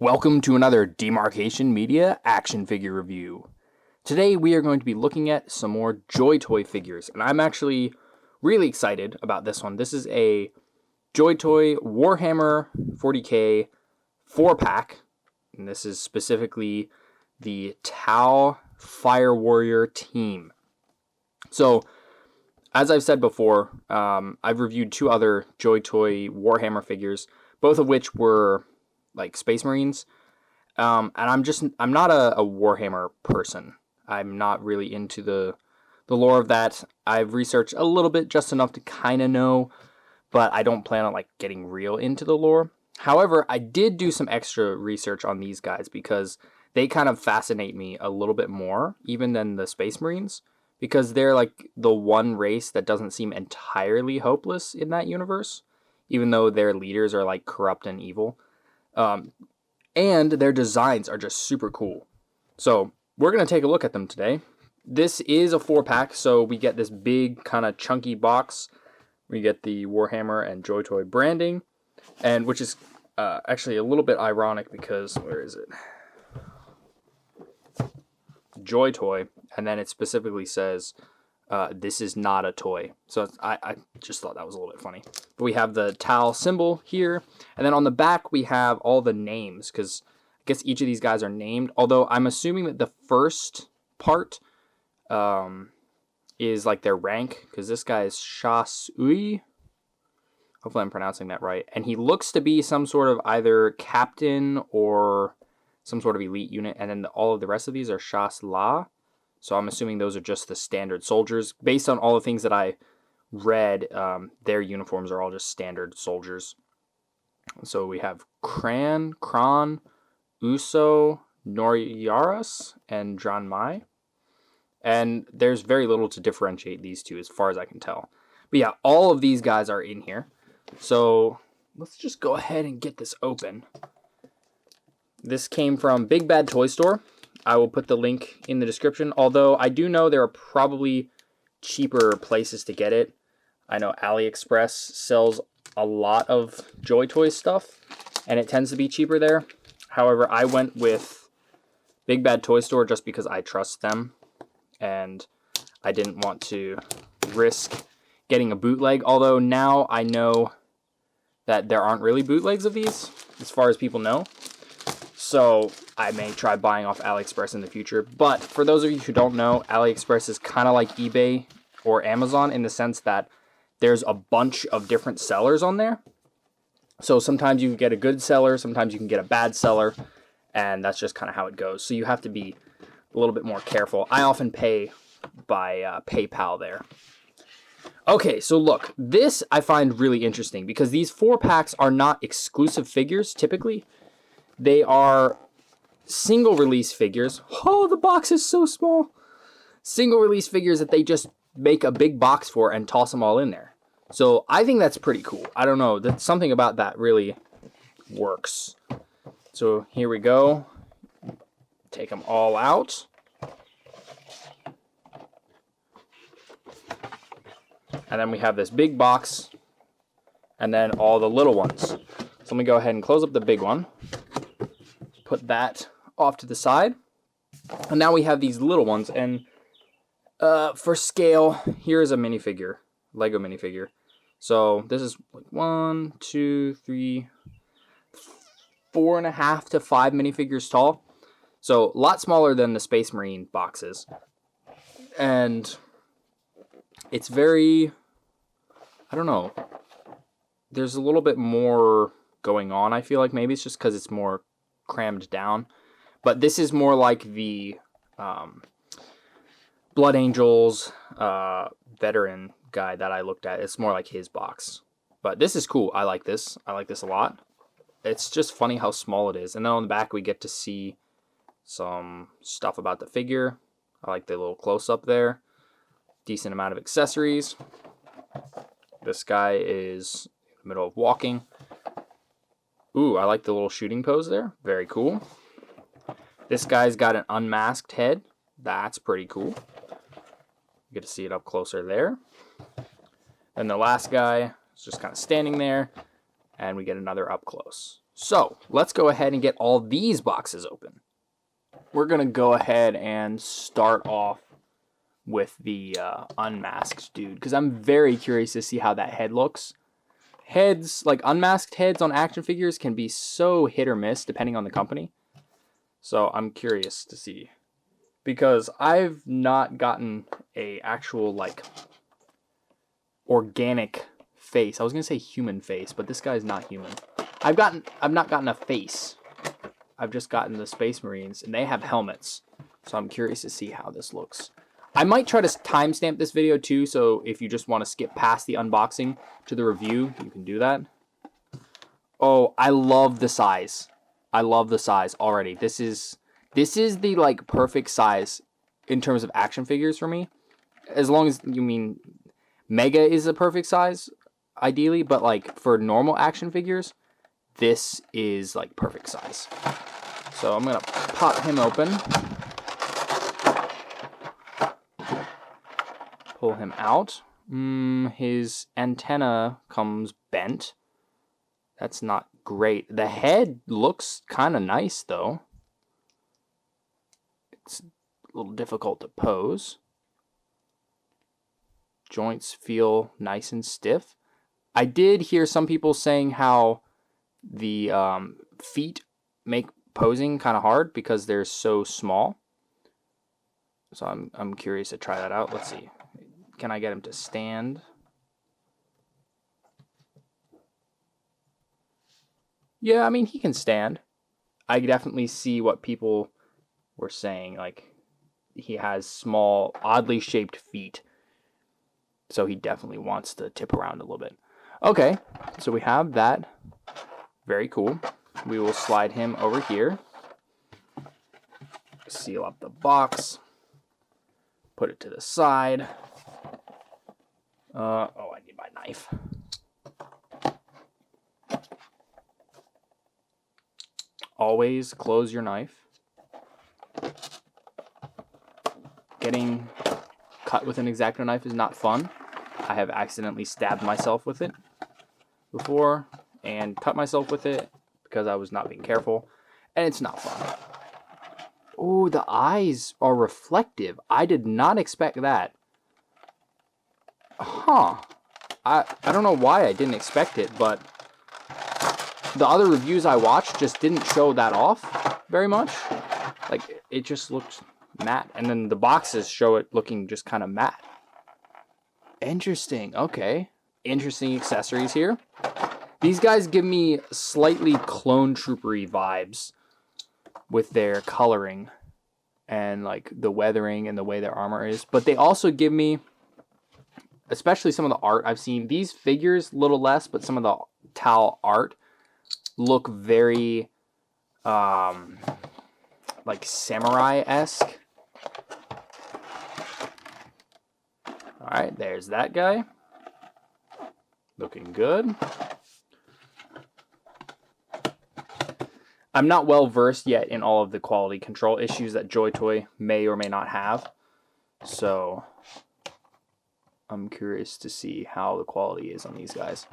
Welcome to another Demarcation Media action figure review. Today we are going to be looking at some more JoyToy figures, and I'm actually really excited about this one. This is a JoyToy Warhammer 40K 4-pack, and this is specifically the Tau Fire Warrior team. So, as I've said before, I've reviewed two other JoyToy Warhammer figures, both of which were like Space Marines, and I'm not a Warhammer person. I'm not really into the lore of that. I've researched a little bit, just enough to kind of know, but I don't plan on like getting real into the lore. However, I did do some extra research on these guys because they kind of fascinate me a little bit more, even than the Space Marines, because they're like the one race that doesn't seem entirely hopeless in that universe, even though their leaders are like corrupt and evil. And their designs are just super cool. So we're going to take a look at them today. This is a 4-pack, so we get this big kind of chunky box. We get the Warhammer and JoyToy branding, and which is actually a little bit ironic because, where is it? JoyToy, and then it specifically says, this is not a toy. So I just thought that was a little bit funny. But we have the Tau symbol here. And then on the back, we have all the names, because I guess each of these guys are named. Although I'm assuming that the first part is like their rank, because this guy is Shas'Ui. Hopefully I'm pronouncing that right. And he looks to be some sort of either captain or some sort of elite unit. And then all of the rest of these are Shas'La. So I'm assuming those are just the standard soldiers. Based on all the things that I read, their uniforms are all just standard soldiers. So we have Kran, Uso, Noryaras, and Dran'Mai. And there's very little to differentiate these two as far as I can tell. But yeah, all of these guys are in here. So let's just go ahead and get this open. This came from Big Bad Toy Store. I will put the link in the description, although I do know there are probably cheaper places to get it. I know AliExpress sells a lot of JoyToy stuff, and it tends to be cheaper there. However, I went with Big Bad Toy Store just because I trust them, and I didn't want to risk getting a bootleg, although now I know that there aren't really bootlegs of these, as far as people know. So I may try buying off AliExpress in the future. But for those of you who don't know, AliExpress is kind of like eBay or Amazon in the sense that there's a bunch of different sellers on there. So sometimes you can get a good seller, sometimes you can get a bad seller, and that's just kind of how it goes. So you have to be a little bit more careful. I often pay by PayPal there. Okay, so look, this I find really interesting because these 4-packs are not exclusive figures typically. They are single release figures. Oh, the box is so small. Single release figures that they just make a big box for and toss them all in there. So I think that's pretty cool. I don't know. Something about that really works. So here we go. Take them all out. And then we have this big box. And then all the little ones. So let me go ahead and close up the big one. Put that off to the side. And now we have these little ones. And for scale, here's a minifigure. Lego minifigure. So this is like 1, 2, 3, 4.5 to 5 minifigures tall. So a lot smaller than the Space Marine boxes. And it's very, I don't know. There's a little bit more going on, I feel like. Maybe it's just because it's more crammed down. But this is more like the Blood Angels veteran guy that I looked at. It's more like his box. But this is cool. I like this. I like this a lot. It's just funny how small it is. And then on the back we get to see some stuff about the figure. I like the little close-up there. Decent amount of accessories. This guy is in the middle of walking. Ooh, I like the little shooting pose there. Very cool. This guy's got an unmasked head. That's pretty cool. You get to see it up closer there. And the last guy is just kind of standing there. And we get another up close. So let's go ahead and get all these boxes open. We're going to go ahead and start off with the unmasked dude, because I'm very curious to see how that head looks. Heads, like unmasked heads on action figures, can be so hit or miss depending on the company. So I'm curious to see, because I've not gotten a actual like organic face. I was gonna say human face, but this guy's not human. I've not gotten a face. I've just gotten the Space Marines, and they have helmets. So I'm curious to see how this looks. I might try to timestamp this video too, so if you just want to skip past the unboxing to the review, you can do that. Oh, I love the size. I love the size already. This is the like perfect size in terms of action figures for me. As long as you mean Mega is a perfect size, ideally, but like for normal action figures, this is like perfect size. So I'm gonna pop him open. Pull him out. His antenna comes bent. That's not great. The head looks kind of nice, though. It's a little difficult to pose. Joints feel nice and stiff. I did hear some people saying how the feet make posing kind of hard because they're so small. So I'm curious to try that out. Let's see. Can I get him to stand? Yeah, I mean, he can stand. I definitely see what people were saying. Like, he has small, oddly shaped feet. So he definitely wants to tip around a little bit. Okay, so we have that. Very cool. We will slide him over here. Seal up the box. Put it to the side. Oh, I need my knife. Always close your knife. Getting cut with an X-Acto knife is not fun. I have accidentally stabbed myself with it before and cut myself with it because I was not being careful, and it's not fun. Oh, the eyes are reflective. I did not expect that. Huh. I don't know why I didn't expect it, but the other reviews I watched just didn't show that off very much. Like, it just looked matte. And then the boxes show it looking just kind of matte. Interesting. Okay. Interesting accessories here. These guys give me slightly clone troopery vibes with their coloring and like the weathering and the way their armor is. But they also give me, especially some of the art I've seen, these figures, a little less, but some of the Tau art look very like samurai-esque. Alright, there's that guy. Looking good. I'm not well versed yet in all of the quality control issues that JoyToy may or may not have. So I'm curious to see how the quality is on these guys.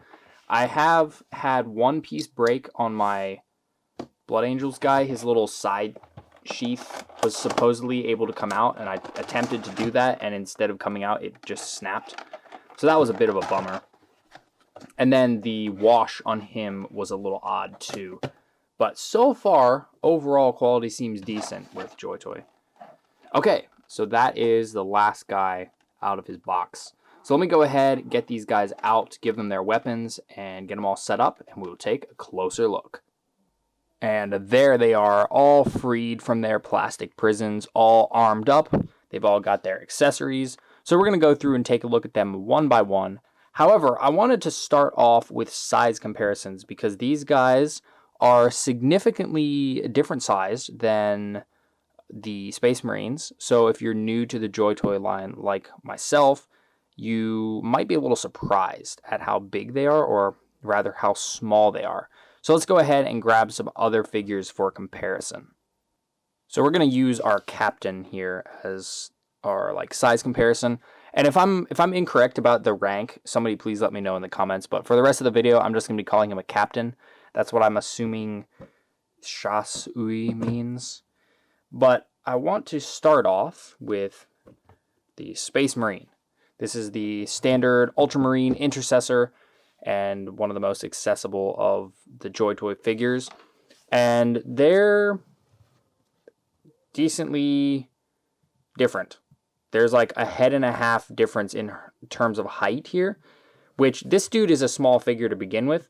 I have had one piece break on my Blood Angels guy. His little side sheath was supposedly able to come out, and I attempted to do that, and instead of coming out, it just snapped. So that was a bit of a bummer. And then the wash on him was a little odd too. But so far, overall quality seems decent with JoyToy. Okay, so that is the last guy out of his box. So let me go ahead, get these guys out, give them their weapons, and get them all set up, and we will take a closer look. And there they are, all freed from their plastic prisons, all armed up. They've all got their accessories. So we're going to go through and take a look at them one by one. However, I wanted to start off with size comparisons because these guys are significantly different sized than the Space Marines. So if you're new to the JoyToy line like myself, you might be a little surprised at how big they are, or rather how small they are. So let's go ahead and grab some other figures for comparison. So we're going to use our captain here as our like size comparison. And if I'm incorrect about the rank, somebody please let me know in the comments. But for the rest of the video, I'm just going to be calling him a captain. That's what I'm assuming Shas'Ui means. But I want to start off with the Space Marine. This is the standard Ultramarine Intercessor and one of the most accessible of the JoyToy figures. And they're decently different. There's like a head and a half difference in terms of height here, which this dude is a small figure to begin with.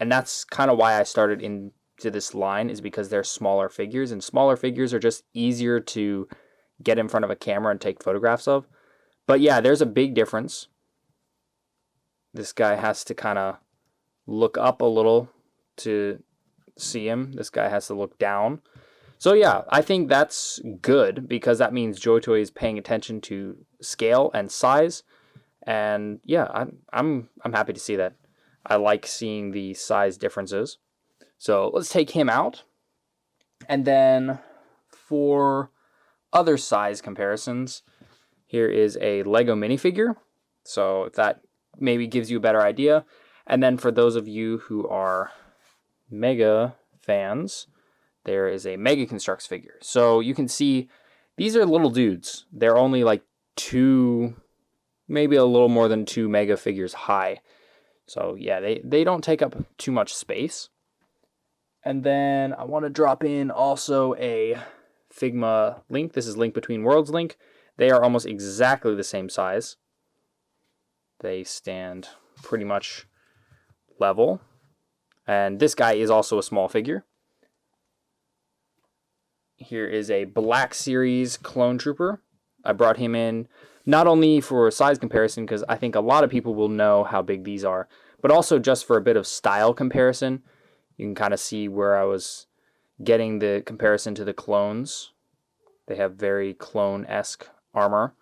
And that's kind of why I started into this line, is because they're smaller figures, and smaller figures are just easier to get in front of a camera and take photographs of. But yeah, there's a big difference. This guy has to kind of look up a little to see him. This guy has to look down. So yeah, I think that's good, because that means JoyToy is paying attention to scale and size. And yeah, I'm happy to see that. I like seeing the size differences. So let's take him out. And then for other size comparisons, here is a Lego minifigure. So if that maybe gives you a better idea. And then for those of you who are Mega fans, there is a Mega Construx figure. So you can see these are little dudes. They're only like maybe a little more than 2 Mega figures high. So yeah, they don't take up too much space. And then I want to drop in also a Figma Link. This is Link Between Worlds Link. They are almost exactly the same size. They stand pretty much level. And this guy is also a small figure. Here is a Black Series Clone Trooper. I brought him in not only for size comparison, because I think a lot of people will know how big these are, but also just for a bit of style comparison. You can kind of see where I was getting the comparison to the clones. They have very clone-esque armor.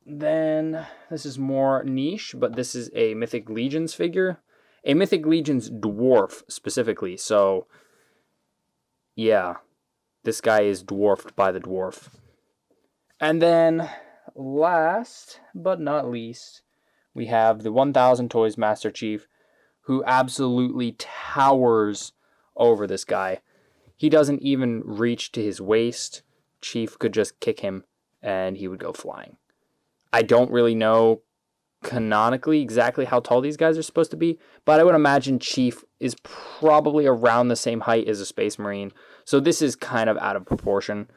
Then this is more niche, but this is a Mythic Legions figure. A Mythic Legions dwarf specifically. So yeah, this guy is dwarfed by the dwarf. And then last but not least, we have the 1000 Toys Master Chief, who absolutely towers over this guy. He doesn't even reach to his waist. Chief could just kick him and he would go flying. I don't really know canonically exactly how tall these guys are supposed to be, but I would imagine Chief is probably around the same height as a Space Marine. So this is kind of out of proportion,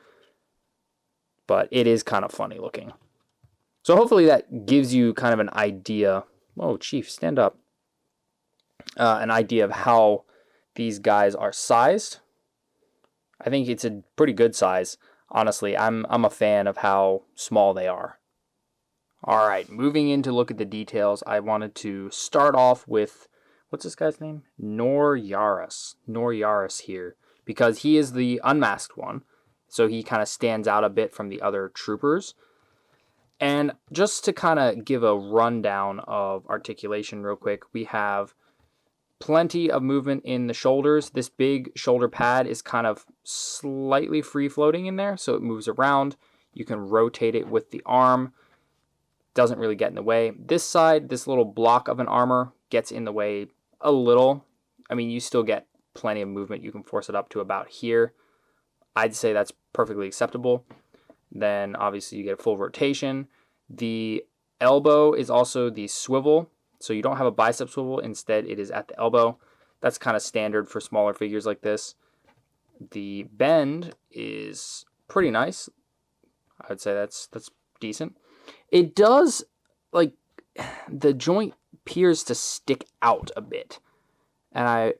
but it is kind of funny looking. So hopefully that gives you kind of an idea. Oh, Chief, stand up. An idea of how these guys are sized. I think it's a pretty good size. Honestly, I'm a fan of how small they are. All right, moving in to look at the details, I wanted to start off with, what's this guy's name? Nor Yaris here, because he is the unmasked one, so he kind of stands out a bit from the other troopers. And just to kind of give a rundown of articulation real quick, we have plenty of movement in the shoulders. This big shoulder pad is kind of slightly free floating in there, so it moves around. You can rotate it with the arm. Doesn't really get in the way. This side, this little block of an armor gets in the way a little. I mean, you still get plenty of movement. You can force it up to about here. I'd say that's perfectly acceptable. Then obviously you get a full rotation. The elbow is also the swivel. So you don't have a bicep swivel. Instead, it is at the elbow. That's kind of standard for smaller figures like this. The bend is pretty nice. I would say that's decent. It does, like, the joint appears to stick out a bit. And I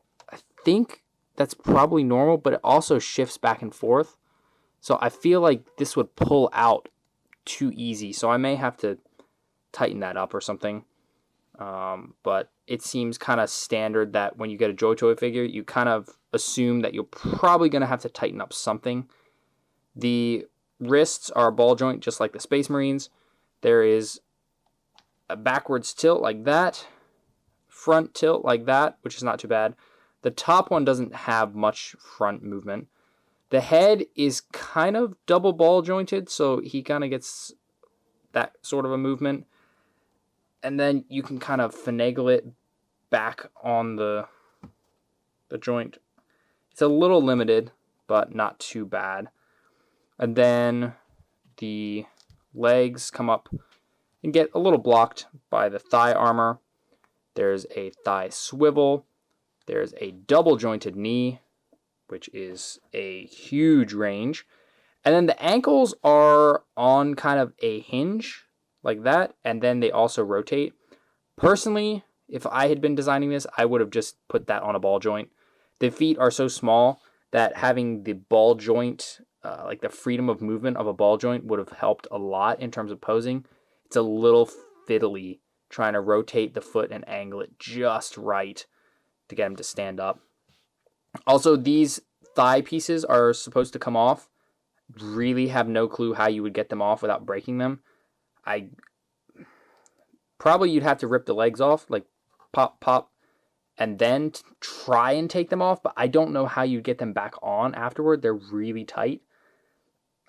think that's probably normal, but it also shifts back and forth. So I feel like this would pull out too easy. So I may have to tighten that up or something. But it seems kind of standard that when you get a JoyToy figure, you kind of assume that you're probably going to have to tighten up something. The wrists are a ball joint, just like the Space Marines. There is a backwards tilt like that, front tilt like that, which is not too bad. The top one doesn't have much front movement. The head is kind of double ball jointed, so he kind of gets that sort of a movement. And then you can kind of finagle it back on the a joint. It's a little limited, but not too bad. And then the legs come up and get a little blocked by the thigh armor. There's a thigh swivel. There's a double jointed knee, which is a huge range. And then the ankles are on kind of a hinge like that, and then they also rotate. Personally, if I had been designing this, I would have just put that on a ball joint. The feet are so small that having the ball joint, like the freedom of movement of a ball joint, would have helped a lot in terms of posing. It's a little fiddly trying to rotate the foot and angle it just right to get him to stand up. Also, these thigh pieces are supposed to come off. Really have no clue how you would get them off without breaking them. Probably you'd have to rip the legs off, like pop, pop, and then try and take them off, but I don't know how you'd get them back on afterward. They're really tight.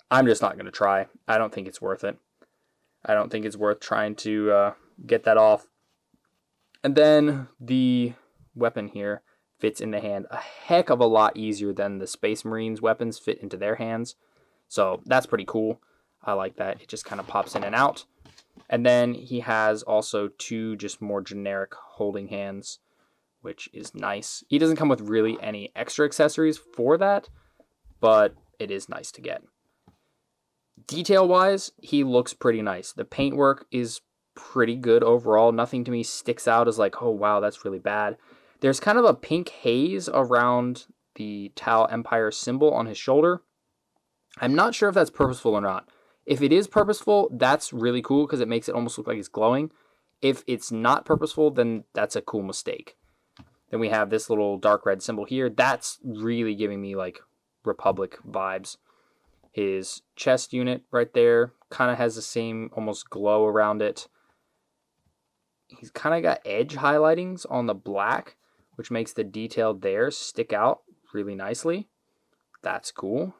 I'm just not going to try. I don't think it's worth it. I don't think it's worth trying to get that off. And then the weapon here fits in the hand a heck of a lot easier than the Space Marines weapons fit into their hands. So that's pretty cool. I like that. It just kind of pops in and out. And then he has also two just more generic holding hands, which is nice. He doesn't come with really any extra accessories for that, but it is nice to get. Detail-wise, he looks pretty nice. The paintwork is pretty good overall. Nothing to me sticks out as like, oh wow, that's really bad. There's kind of a pink haze around the Tau Empire symbol on his shoulder. I'm not sure if that's purposeful or not. If it is purposeful, that's really cool because it makes it almost look like it's glowing. If it's not purposeful, then that's a cool mistake. Then we have this little dark red symbol here. That's really giving me like Republic vibes. His chest unit right there kind of has the same almost glow around it. He's kind of got edge highlightings on the black, which makes the detail there stick out really nicely. That's cool.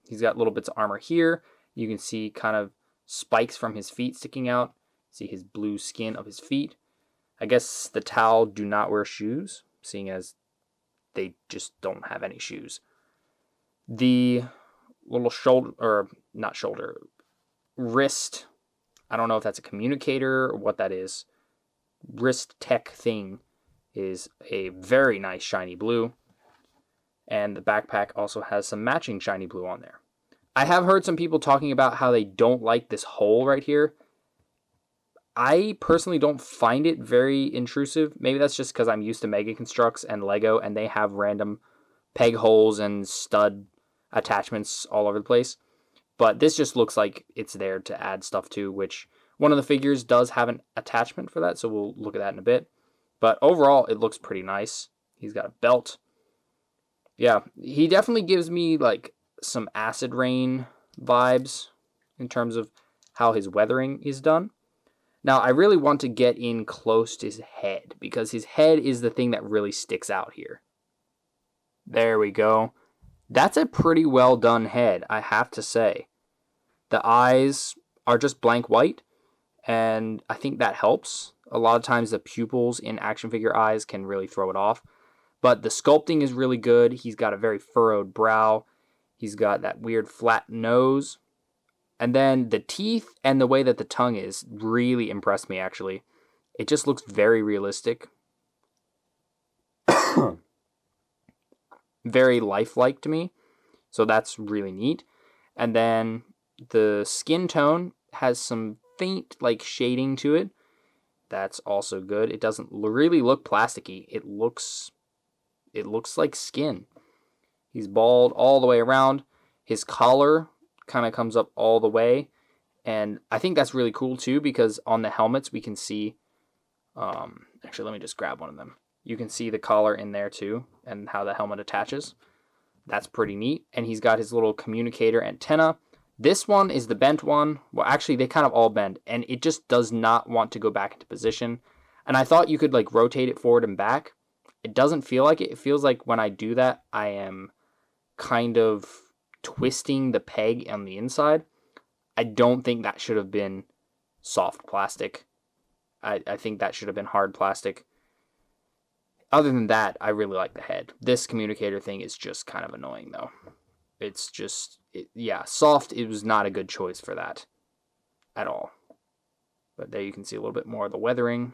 He's got little bits of armor here. You can see kind of spikes from his feet sticking out. See his blue skin of his feet. I guess the Tau do not wear shoes, seeing as they just don't have any shoes. The little shoulder, or not shoulder, wrist, I don't know if that's a communicator or what that is. Wrist tech thing is a very nice shiny blue. And the backpack also has some matching shiny blue on there. I have heard some people talking about how they don't like this hole right here. I personally don't find it very intrusive. Maybe that's just because I'm used to Mega Constructs and Lego, and they have random peg holes and stud attachments all over the place. But this just looks like it's there to add stuff to, which one of the figures does have an attachment for that, so we'll look at that in a bit. But overall, it looks pretty nice. He's got a belt. Yeah, he definitely gives me like some acid rain vibes in terms of how his weathering is done. Now, I really want to get in close to his head because his head is the thing that really sticks out here. There we go. That's a pretty well done head, I have to say. The eyes are just blank white, and I think that helps. A lot of times the pupils in action figure eyes can really throw it off. But the sculpting is really good. He's got a very furrowed brow. He's got that weird flat nose. And then the teeth and the way that the tongue is really impressed me, actually. It just looks very realistic. Very lifelike to me. So that's really neat. And then the skin tone has some faint like shading to it. That's also good. It doesn't really look plasticky. It looks like skin. He's bald all the way around. His collar kind of comes up all the way. And I think that's really cool too, because on the helmets we can see, actually let me just grab one of them. You can see the collar in there too, and how the helmet attaches. That's pretty neat. And he's got his little communicator antenna. This one is the bent one. Well, actually they kind of all bend, and it just does not want to go back into position. And I thought you could like rotate it forward and back. It doesn't feel like it. It feels like when I do that, I am kind of twisting the peg on the inside. I don't think that should have been soft plastic. I think that should have been hard plastic. Other than that, I really like the head. This communicator thing is just kind of annoying, though. It's just, yeah, soft. It was not a good choice for that at all. But there you can see a little bit more of the weathering.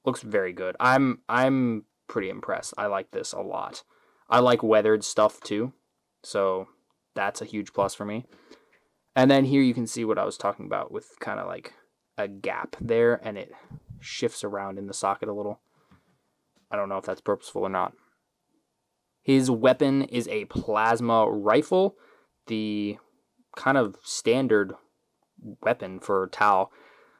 Looks very good. I'm pretty impressed. I like this a lot. I like weathered stuff too, so that's a huge plus for me. And then here you can see what I was talking about with kind of like a gap there, and it shifts around in the socket a little. I don't know if that's purposeful or not. His weapon is a plasma rifle, the kind of standard weapon for Tau.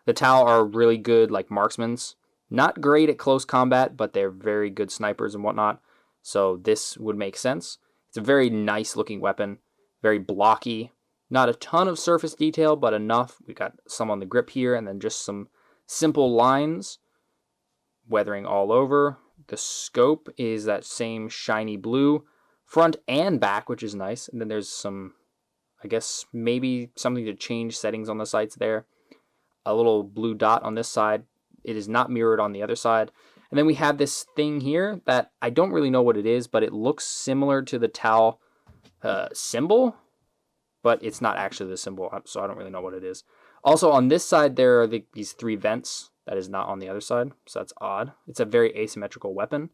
The Tau are really good like marksmans. Not great at close combat, but they're very good snipers and whatnot. So this would make sense. It's a very nice looking weapon. Very blocky. Not a ton of surface detail, but enough. We got some on the grip here, and then just some simple lines. Weathering all over. The scope is that same shiny blue. Front and back, which is nice. And then there's some, I guess, maybe something to change settings on the sights there. A little blue dot on this side. It is not mirrored on the other side. And then we have this thing here that I don't really know what it is, but it looks similar to the Tau symbol, but it's not actually the symbol, so I don't really know what it is. Also, on this side, there are these 3 vents. That is not on the other side, so that's odd. It's a very asymmetrical weapon.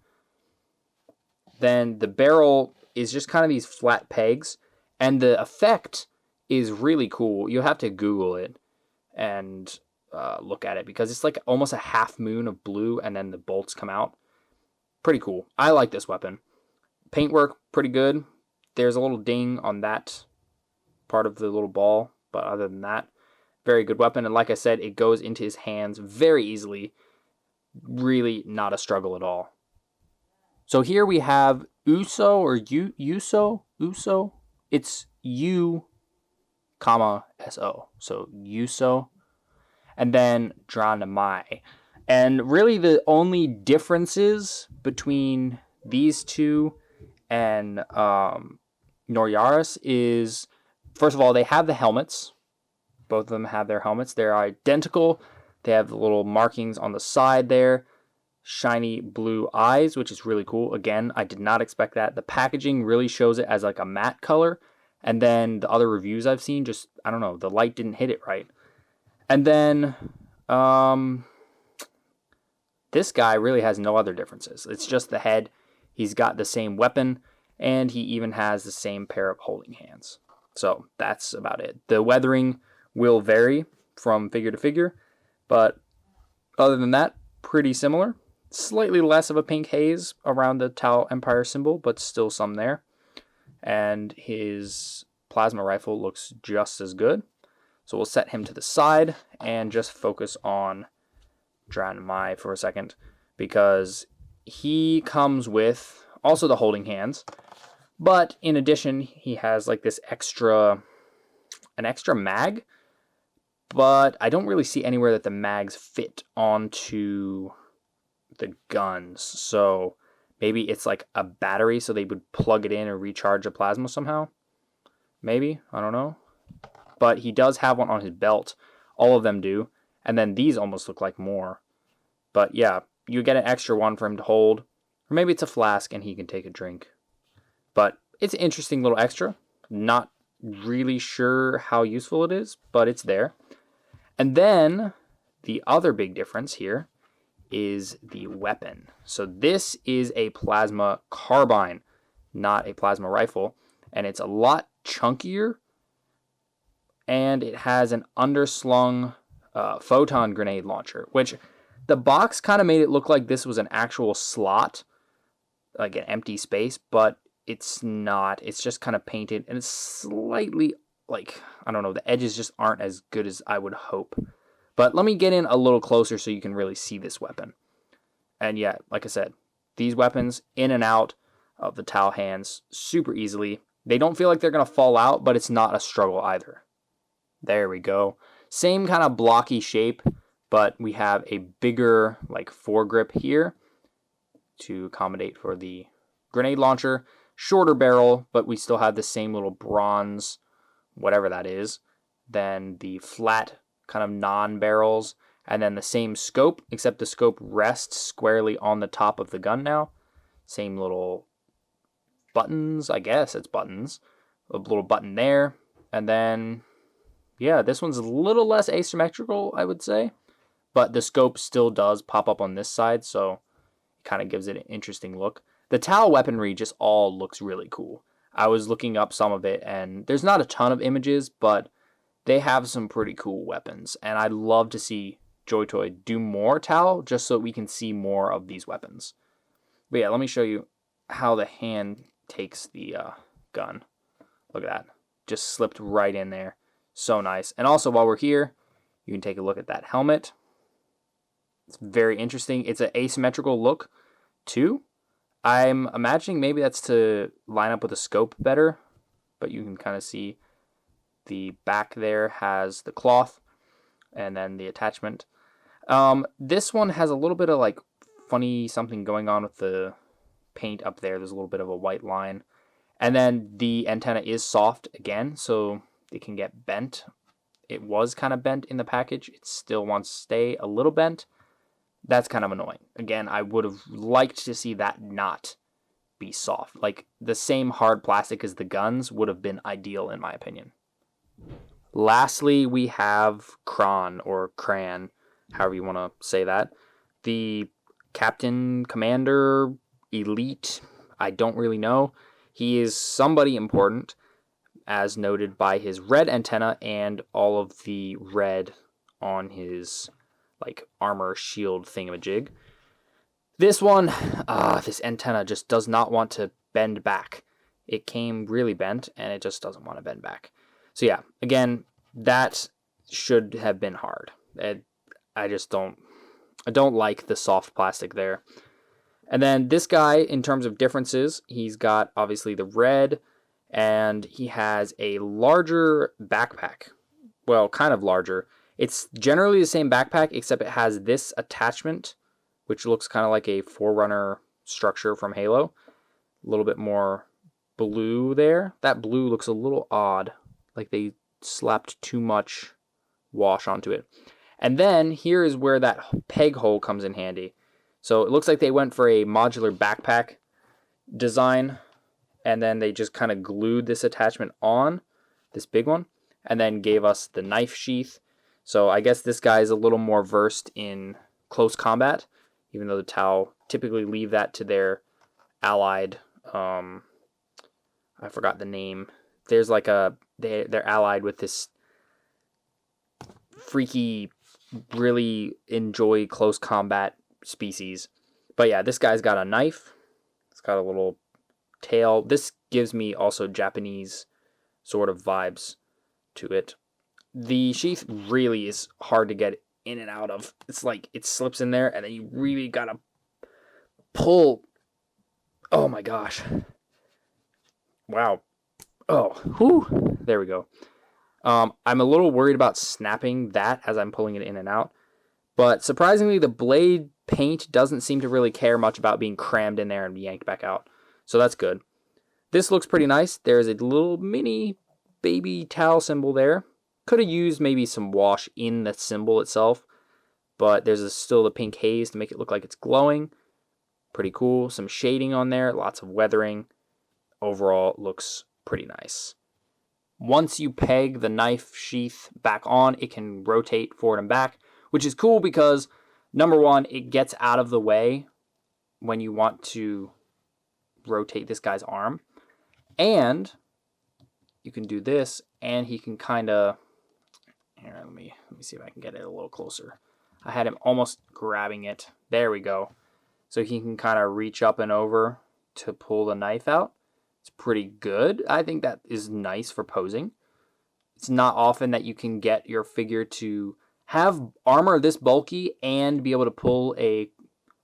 Then the barrel is just kind of these flat pegs, and the effect is really cool. You'll have to Google it and look at it, because it's like almost a half moon of blue, and then the bolts come out. Pretty cool. I like this weapon. Paintwork, pretty good. There's a little ding on that part of the little ball, but other than that, very good weapon. And like I said, it goes into his hands very easily. Really not a struggle at all. So here we have Uso or Uso. It's U, comma So. So Uso. And then Dran'Mai. And really the only differences between these two and Noryaris is, first of all, they have the helmets. Both of them have their helmets. They're identical. They have the little markings on the side there. Shiny blue eyes, which is really cool. Again, I did not expect that. The packaging really shows it as like a matte color. And then the other reviews I've seen, just, I don't know, the light didn't hit it right. And then this guy really has no other differences. It's just the head. He's got the same weapon, and he even has the same pair of holding hands. So that's about it. The weathering will vary from figure to figure, but other than that, pretty similar. Slightly less of a pink haze around the Tau Empire symbol, but still some there. And his plasma rifle looks just as good. So we'll set him to the side and just focus on Dran'Mai for a second, because he comes with also the holding hands, but in addition, he has like this extra mag, but I don't really see anywhere that the mags fit onto the guns. So maybe it's like a battery, so they would plug it in and recharge the plasma somehow. Maybe, I don't know. But he does have one on his belt. All of them do. And then these almost look like more. But yeah, you get an extra one for him to hold. Or maybe it's a flask and he can take a drink. But it's an interesting little extra. Not really sure how useful it is, but it's there. And then the other big difference here is the weapon. So this is a plasma carbine, not a plasma rifle. And it's a lot chunkier. And it has an underslung photon grenade launcher, which the box kind of made it look like this was an actual slot, like an empty space, but it's not. It's just kind of painted, and it's slightly like, I don't know, the edges just aren't as good as I would hope. But let me get in a little closer so you can really see this weapon. And yeah, like I said, these weapons in and out of the Tau hands super easily. They don't feel like they're going to fall out, but it's not a struggle either. There we go. Same kind of blocky shape, but we have a bigger like foregrip here to accommodate for the grenade launcher. Shorter barrel, but we still have the same little bronze, whatever that is, than the flat kind of non-barrels. And then the same scope, except the scope rests squarely on the top of the gun now. Same little buttons, I guess it's buttons. A little button there. And then, yeah, this one's a little less asymmetrical, I would say. But the scope still does pop up on this side, so it kind of gives it an interesting look. The Tau weaponry just all looks really cool. I was looking up some of it, and there's not a ton of images, but they have some pretty cool weapons. And I'd love to see JoyToy do more Tau, just so we can see more of these weapons. But yeah, let me show you how the hand takes the gun. Look at that. Just slipped right in there. So nice. And also, while we're here, you can take a look at that helmet. It's very interesting. It's an asymmetrical look, too. I'm imagining maybe that's to line up with the scope better, but you can kind of see the back there has the cloth and then the attachment. This one has a little bit of like funny something going on with the paint up there. There's a little bit of a white line. And then the antenna is soft again, so it can get bent. It was kind of bent in the package. It still wants to stay a little bent. That's kind of annoying. Again, I would have liked to see that not be soft. Like, the same hard plastic as the guns would have been ideal, in my opinion. Lastly, we have Kran, or Kran, however you want to say that. The Captain, Commander, Elite, I don't really know. He is somebody important, as noted by his red antenna and all of the red on his like armor shield thingamajig. This one, this antenna just does not want to bend back. It came really bent, and it just doesn't want to bend back. So yeah, again, that should have been hard. I don't like the soft plastic there. And then this guy, in terms of differences, he's got obviously the red, and he has a larger backpack. Well, kind of larger. It's generally the same backpack, except it has this attachment, which looks kind of like a Forerunner structure from Halo. A little bit more blue there. That blue looks a little odd, like they slapped too much wash onto it. And then here is where that peg hole comes in handy. So it looks like they went for a modular backpack design, and then they just kind of glued this attachment on, this big one, and then gave us the knife sheath. So I guess this guy is a little more versed in close combat, even though the Tau typically leave that to their allied, I forgot the name. There's like they're allied with this freaky, really enjoy close combat species. But yeah, this guy's got a knife. It's got a little tail. This gives me also Japanese sort of vibes to it. The sheath really is hard to get in and out of. It's like it slips in there, and then you really gotta pull. Oh my gosh. Wow. Oh, whew. There we go. I'm a little worried about snapping that as I'm pulling it in and out. But surprisingly, the blade paint doesn't seem to really care much about being crammed in there and yanked back out. So that's good. This looks pretty nice. There's a little mini baby Tau symbol there. Could have used maybe some wash in the symbol itself, but there's still the pink haze to make it look like it's glowing. Pretty cool. Some shading on there, lots of weathering. Overall, looks pretty nice. Once you peg the knife sheath back on, it can rotate forward and back, which is cool because, number one, it gets out of the way when you want to rotate this guy's arm. And you can do this, and he can kind of... Here, let me see if I can get it a little closer. I had him almost grabbing it. There we go. So he can kind of reach up and over to pull the knife out. It's pretty good. I think that is nice for posing. It's not often that you can get your figure to have armor this bulky and be able to pull a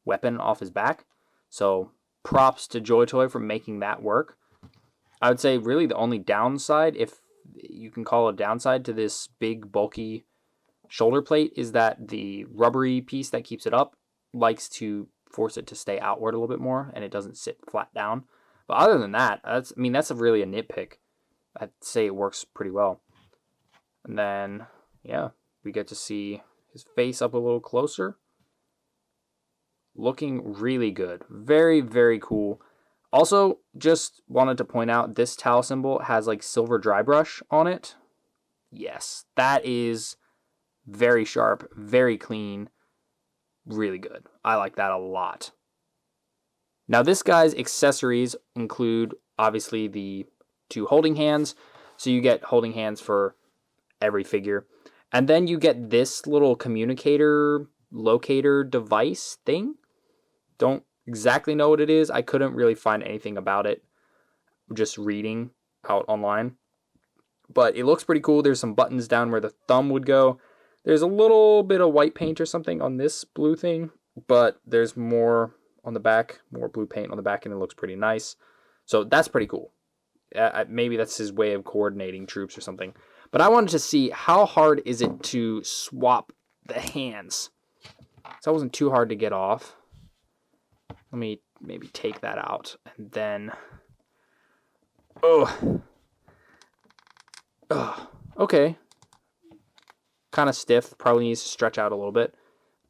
weapon off his back. So props to JoyToy for making that work. I would say really the only downside, if you can call a downside to this big bulky shoulder plate, is that the rubbery piece that keeps it up likes to force it to stay outward a little bit more, and it doesn't sit flat down. But other than that, that's really a nitpick. I'd say it works pretty well. And then, yeah, we get to see his face up a little closer. Looking really good. Very, very cool. Also, just wanted to point out this towel symbol has like silver dry brush on it. Yes, that is very sharp, very clean, really good. I like that a lot. Now this guy's accessories include obviously the 2 holding hands. So you get holding hands for every figure. And then you get this little communicator locator device thing. Don't exactly know what it is. I couldn't really find anything about it just reading out online. But it looks pretty cool. There's some buttons down where the thumb would go. There's a little bit of white paint or something on this blue thing, but there's more on the back, more blue paint on the back, and it looks pretty nice. So that's pretty cool. Maybe that's his way of coordinating troops or something. But I wanted to see how hard is it to swap the hands. So that wasn't too hard to get off. Let me maybe take that out and then... Oh. Okay. Kind of stiff. Probably needs to stretch out a little bit.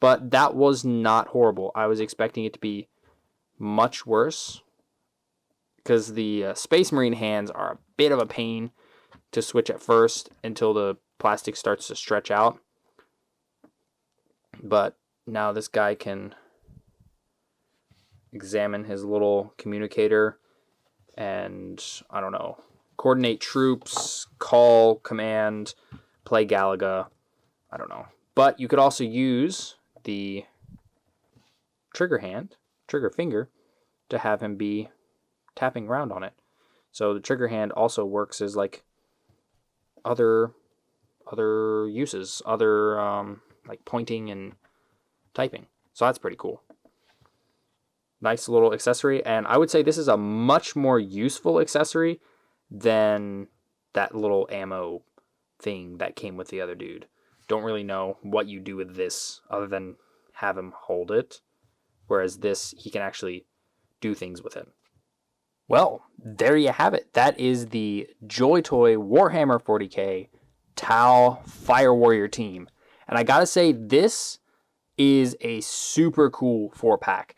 But that was not horrible. I was expecting it to be much worse. Because the Space Marine hands are a bit of a pain to switch at first until the plastic starts to stretch out. But now this guy can examine his little communicator and, I don't know, coordinate troops, call, command, play Galaga. I don't know. But you could also use the trigger finger, to have him be tapping around on it. So the trigger hand also works as like other uses, like pointing and typing. So that's pretty cool. Nice little accessory, and I would say this is a much more useful accessory than that little ammo thing that came with the other dude. Don't really know what you do with this other than have him hold it, whereas this, he can actually do things with it. Well, there you have it. That is the JoyToy Warhammer 40K Tau Fire Warrior team. And I gotta say, this is a super cool 4-pack.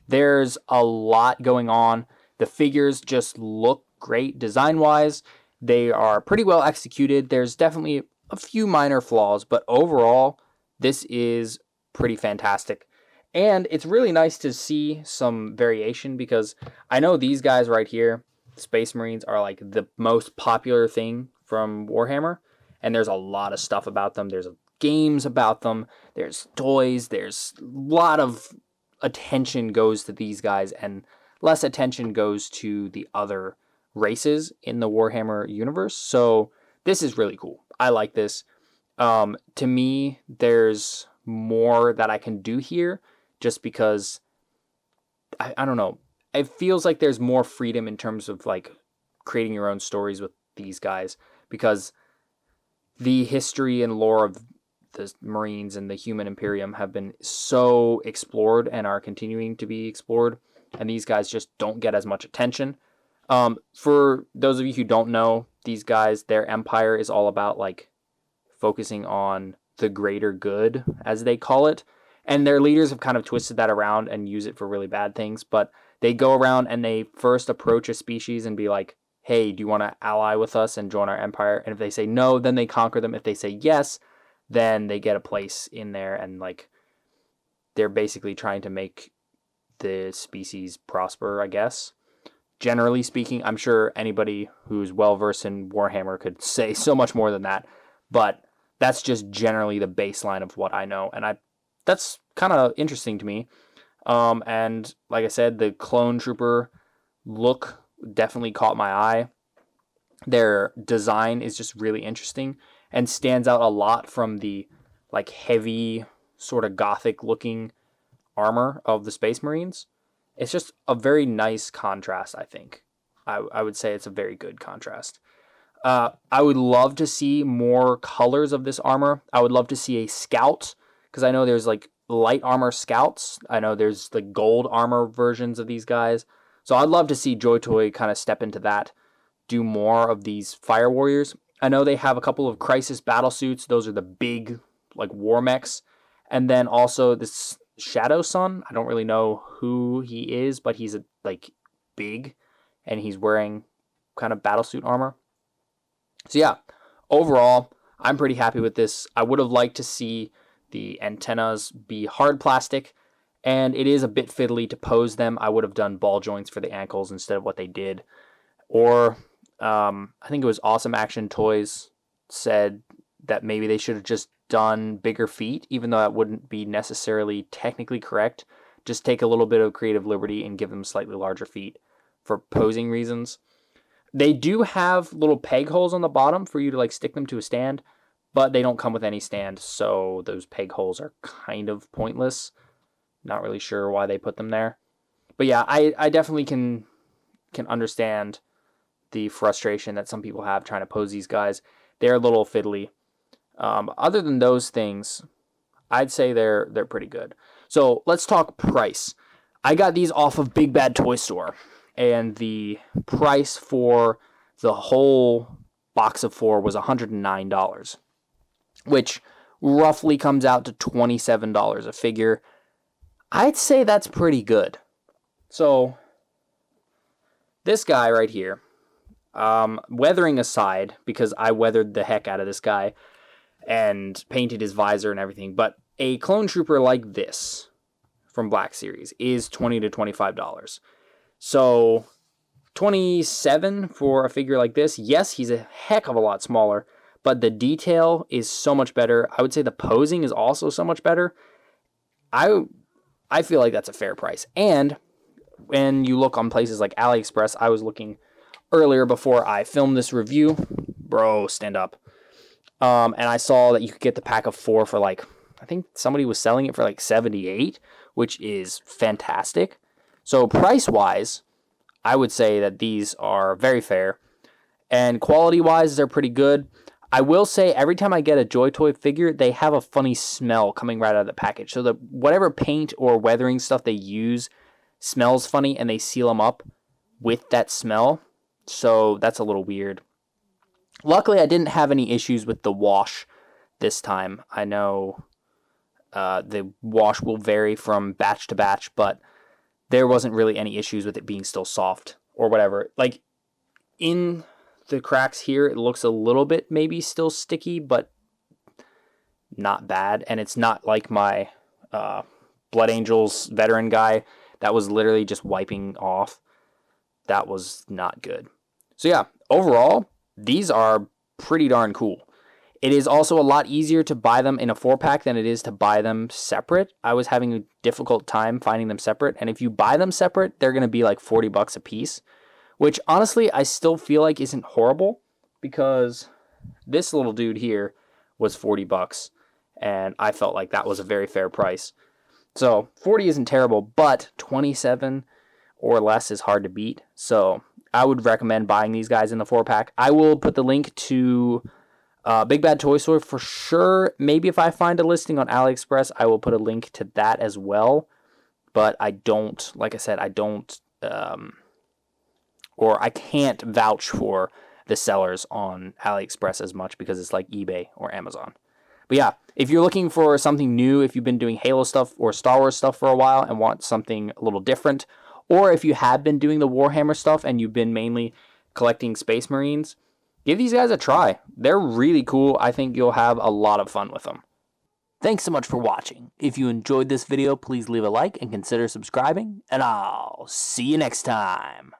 There's a lot going on. The figures just look great design-wise. They are pretty well executed. There's definitely a few minor flaws, but overall, this is pretty fantastic. And it's really nice to see some variation, because I know these guys right here, Space Marines, are like the most popular thing from Warhammer, and there's a lot of stuff about them. There's games about them. There's toys. There's a lot of attention goes to these guys, and less attention goes to the other races in the Warhammer universe. So this is really cool. I like this. To me, there's more that I can do here, just because I don't know. It feels like there's more freedom in terms of like creating your own stories with these guys, because the history and lore of the Marines and the human Imperium have been so explored and are continuing to be explored, and these guys just don't get as much attention. For those of you who don't know, these guys, their empire is all about like focusing on the greater good, as they call it, and their leaders have kind of twisted that around and use it for really bad things. But they go around and they first approach a species and be like, hey, do you want to ally with us and join our empire? And if they say no, then they conquer them. If they say yes, then they get a place in there, and like they're basically trying to make the species prosper, I guess. Generally speaking, I'm sure anybody who's well-versed in Warhammer could say so much more than that, but that's just generally the baseline of what I know, and that's kind of interesting to me. And like I said, the clone trooper look definitely caught my eye. Their design is just really interesting and stands out a lot from the like heavy sort of gothic looking armor of the Space Marines. It's just a very nice contrast, I think. I would say it's a very good contrast. I would love to see more colors of this armor. I would love to see a scout, because I know there's like light armor scouts. I know there's the gold armor versions of these guys. So I'd love to see JoyToy kind of step into that, do more of these Fire Warriors. I know they have a couple of Crisis battle suits. Those are the big, like war mechs. And then also this Shadow Sun. I don't really know who he is, but he's like big, and he's wearing kind of battlesuit armor. So yeah, overall, I'm pretty happy with this. I would have liked to see the antennas be hard plastic, and it is a bit fiddly to pose them. I would have done ball joints for the ankles instead of what they did. Or I think it was Awesome Action Toys said that maybe they should have just done bigger feet, even though that wouldn't be necessarily technically correct. Just take a little bit of creative liberty and give them slightly larger feet for posing reasons. They do have little peg holes on the bottom for you to like stick them to a stand, but they don't come with any stand, so those peg holes are kind of pointless. Not really sure why they put them there. But yeah, I definitely can understand the frustration that some people have trying to pose these guys. They're a little fiddly. Other than those things, I'd say they're pretty good. So let's talk price. I got these off of Big Bad Toy Store, and the price for the whole box of 4 was $109, which roughly comes out to $27 a figure. I'd say that's pretty good. So this guy right here, weathering aside, because I weathered the heck out of this guy and painted his visor and everything, but a clone trooper like this from Black Series is $20 to $25. So $27 for a figure like this. Yes, he's a heck of a lot smaller, but the detail is so much better. I would say the posing is also so much better. I feel like that's a fair price. And when you look on places like AliExpress, I was looking earlier before I filmed this review. Bro, stand up. And I saw that you could get the pack of 4 for like, I think somebody was selling it for like $78, which is fantastic. So price-wise, I would say that these are very fair. And quality-wise, they're pretty good. I will say every time I get a JoyToy figure, they have a funny smell coming right out of the package. So whatever paint or weathering stuff they use smells funny, and they seal them up with that smell. So that's a little weird. Luckily, I didn't have any issues with the wash this time. I know the wash will vary from batch to batch, but there wasn't really any issues with it being still soft or whatever. Like, in the cracks here, it looks a little bit maybe still sticky, but not bad. And it's not like my Blood Angels veteran guy that was literally just wiping off. That was not good. So yeah, overall, these are pretty darn cool. It is also a lot easier to buy them in a 4-pack than it is to buy them separate. I was having a difficult time finding them separate, and if you buy them separate, they're going to be like $40 a piece, which honestly I still feel like isn't horrible, because this little dude here was $40, and I felt like that was a very fair price. So 40 isn't terrible, but 27 or less is hard to beat. So I would recommend buying these guys in the 4-pack. I will put the link to Big Bad Toy Store for sure. Maybe if I find a listing on AliExpress, I will put a link to that as well. But I don't, like I said, I don't, or I can't vouch for the sellers on AliExpress as much, because it's like eBay or Amazon. But yeah, if you're looking for something new, if you've been doing Halo stuff or Star Wars stuff for a while and want something a little different, or if you have been doing the Warhammer stuff and you've been mainly collecting Space Marines, give these guys a try. They're really cool. I think you'll have a lot of fun with them. Thanks so much for watching. If you enjoyed this video, please leave a like and consider subscribing, and I'll see you next time.